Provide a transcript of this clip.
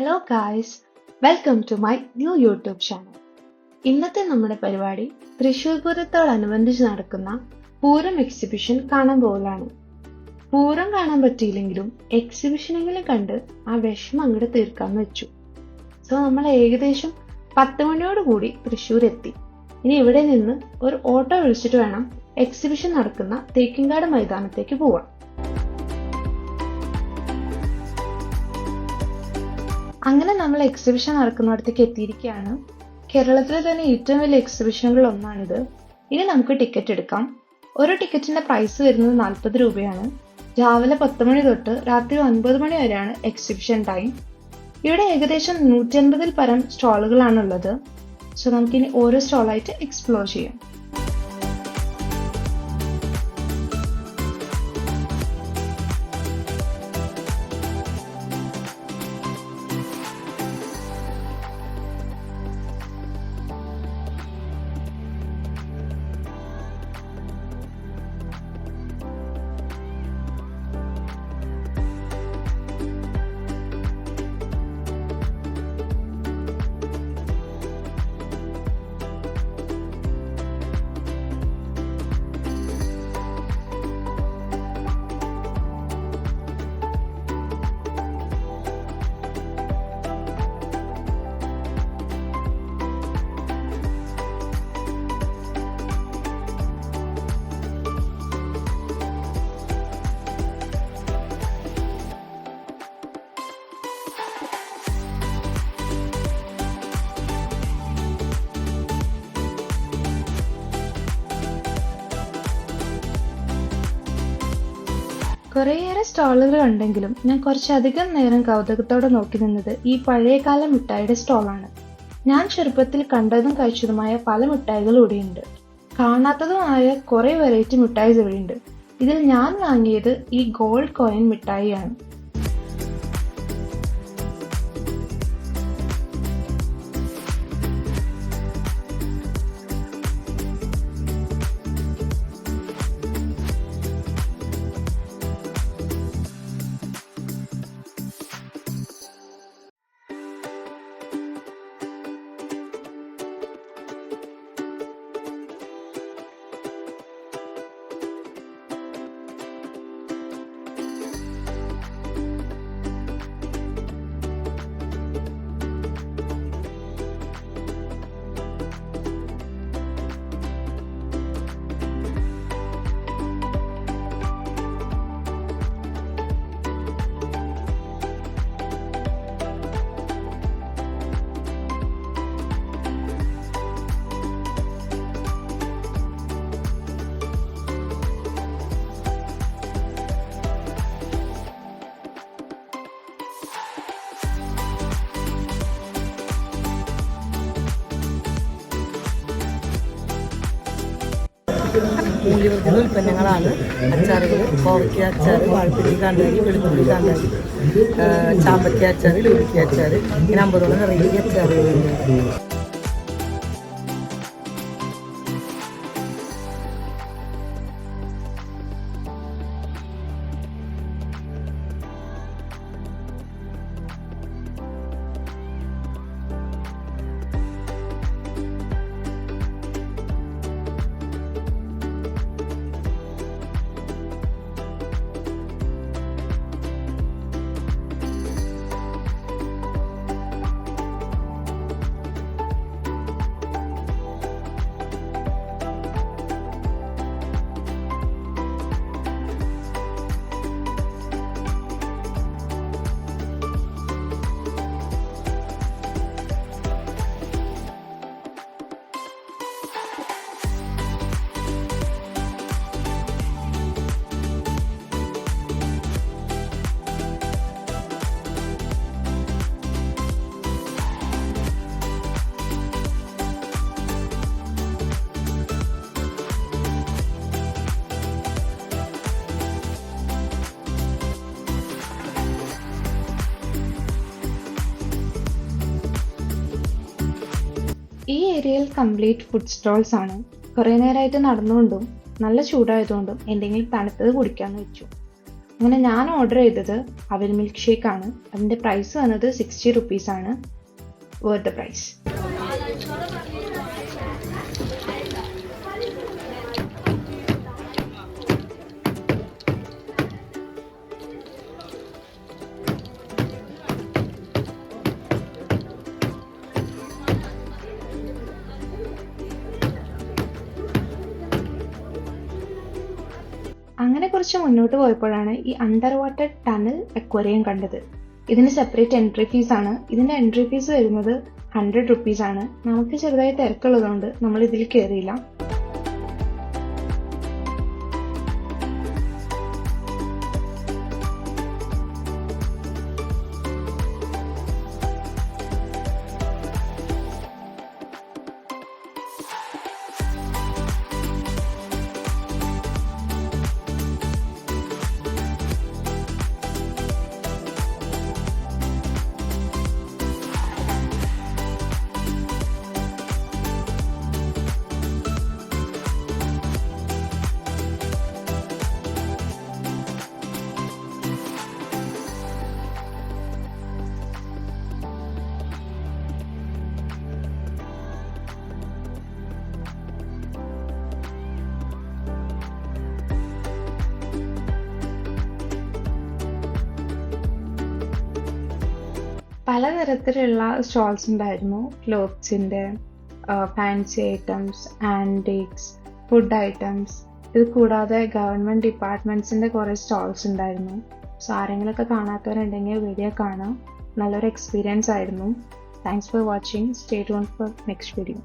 Hello guys, welcome to my new YouTube channel. ഇന്നത്തെ നമ്മുടെ പരിപാടി തൃശ്ശൂർ പൂരത്തോടനുബന്ധിച്ച് നടക്കുന്ന പൂരം എക്സിബിഷൻ കാണാൻ പോകലാണ്. പൂരം കാണാൻ പറ്റിയില്ലെങ്കിലും എക്സിബിഷനെങ്കിലും കണ്ട് ആ വിഷമം അങ്ങോട്ട് തീർക്കാന്ന് വെച്ചു. സോ നമ്മൾ ഏകദേശം 10 മണിയോടുകൂടി തൃശ്ശൂർ എത്തി. ഇനി ഇവിടെ നിന്ന് ഒരു ഓട്ടോ വിളിച്ചിട്ട് വേണം എക്സിബിഷൻ നടക്കുന്ന തേക്കിൻകാട് മൈതാനത്തേക്ക് പോവാൻ. അങ്ങനെ നമ്മൾ എക്സിബിഷൻ നടക്കുന്നിടത്തേക്ക് എത്തിയിരിക്കുകയാണ്. കേരളത്തിലെ തന്നെ ഏറ്റവും വലിയ എക്സിബിഷനുകളിൽ ഒന്നാണിത്. ഇനി നമുക്ക് ടിക്കറ്റ് എടുക്കാം. ഒരു ടിക്കറ്റിന്റെ പ്രൈസ് വരുന്നത് 40 രൂപയാണ്. രാവിലെ 10 മണി തൊട്ട് രാത്രി 9 മണി വരെയാണ് എക്സിബിഷൻ ടൈം. ഇവിടെ ഏകദേശം 150-ൽ പരം സ്റ്റാളുകളാണുള്ളത്. സോ നമുക്കിനി ഓരോ സ്റ്റാളായിട്ട് എക്സ്പ്ലോർ ചെയ്യാം. കുറേയേറെ സ്റ്റാളുകൾ ഉണ്ടെങ്കിലും ഞാൻ കുറച്ചധികം നേരം കൗതുകത്തോടെ നോക്കി നിന്നത് ഈ പഴയകാല മിഠായിയുടെ സ്റ്റാളാണ്. ഞാൻ ചെറുപ്പത്തിൽ കണ്ടതും കഴിച്ചതുമായ പല മിഠായികളും ഇവിടെയുണ്ട്. കാണാത്തതുമായ കുറെ വെറൈറ്റി മിഠായിസ് ഇവിടെയുണ്ട്. ഇതിൽ ഞാൻ വാങ്ങിയത് ഈ ഗോൾഡ് കോയിൻ മിഠായിയാണ്. മൂല്യവർദ്ധിത ഉൽപ്പന്നങ്ങളാണ് അച്ചാറുകൾ. കോവയ്ക്ക അച്ചാർ, വാഴപ്പിണ്ടി കാന്താരി, വെളുത്തുള്ളി കാന്താരി, ചാമ്പയ്ക്ക അച്ചാർ, ഇടുക്കി അച്ചാർ, ഇങ്ങനെ 50ഓളം വെറൈറ്റി അച്ചാറുകളുണ്ട്. ഈ ഏരിയയിൽ കംപ്ലീറ്റ് ഫുഡ് സ്റ്റോൾസ് ആണ്. കുറേ നേരമായിട്ട് നടന്നുകൊണ്ടും നല്ല ചൂടായതുകൊണ്ടും എന്തെങ്കിലും തണുത്തത് കുടിക്കാന്ന് വെച്ചു. അങ്ങനെ ഞാൻ ഓർഡർ ചെയ്തത് അവിൽ മിൽക്ക് ഷേക്ക് ആണ്. അതിൻ്റെ പ്രൈസ് വന്നത് 60 റുപ്പീസ് ആണ്. Worth the price. അങ്ങനെ കുറച്ച് മുന്നോട്ട് പോയപ്പോഴാണ് ഈ അണ്ടർ വാട്ടർ ടണൽ അക്വേറിയം കണ്ടത്. ഇതിന് സെപ്പറേറ്റ് എൻട്രി ഫീസ് ആണ്. ഇതിന്റെ എൻട്രി ഫീസ് വരുന്നത് 100 റുപ്പീസ് ആണ്. നമുക്ക് ചെറുതായി തിരക്കുള്ളതുകൊണ്ട് നമ്മൾ ഇതിൽ കയറിയില്ല. പലതരത്തിലുള്ള സ്റ്റോൾസ് ഉണ്ടായിരുന്നു. ക്ലോത്ത്സിൻ്റെ, ഫാൻസി ഐറ്റംസ്, ആൻറ്റിക്സ്, ഫുഡ് ഐറ്റംസ്. ഇത് കൂടാതെ ഗവൺമെൻറ് ഡിപ്പാർട്ട്മെൻറ്റ്സിൻ്റെ കുറേ സ്റ്റോൾസ് ഉണ്ടായിരുന്നു. സോ ആരെങ്കിലുമൊക്കെ കാണാത്തവരുണ്ടെങ്കിൽ വീഡിയോ കാണാം. നല്ലൊരു എക്സ്പീരിയൻസ് ആയിരുന്നു. Thanks for watching. Stay tuned for next video.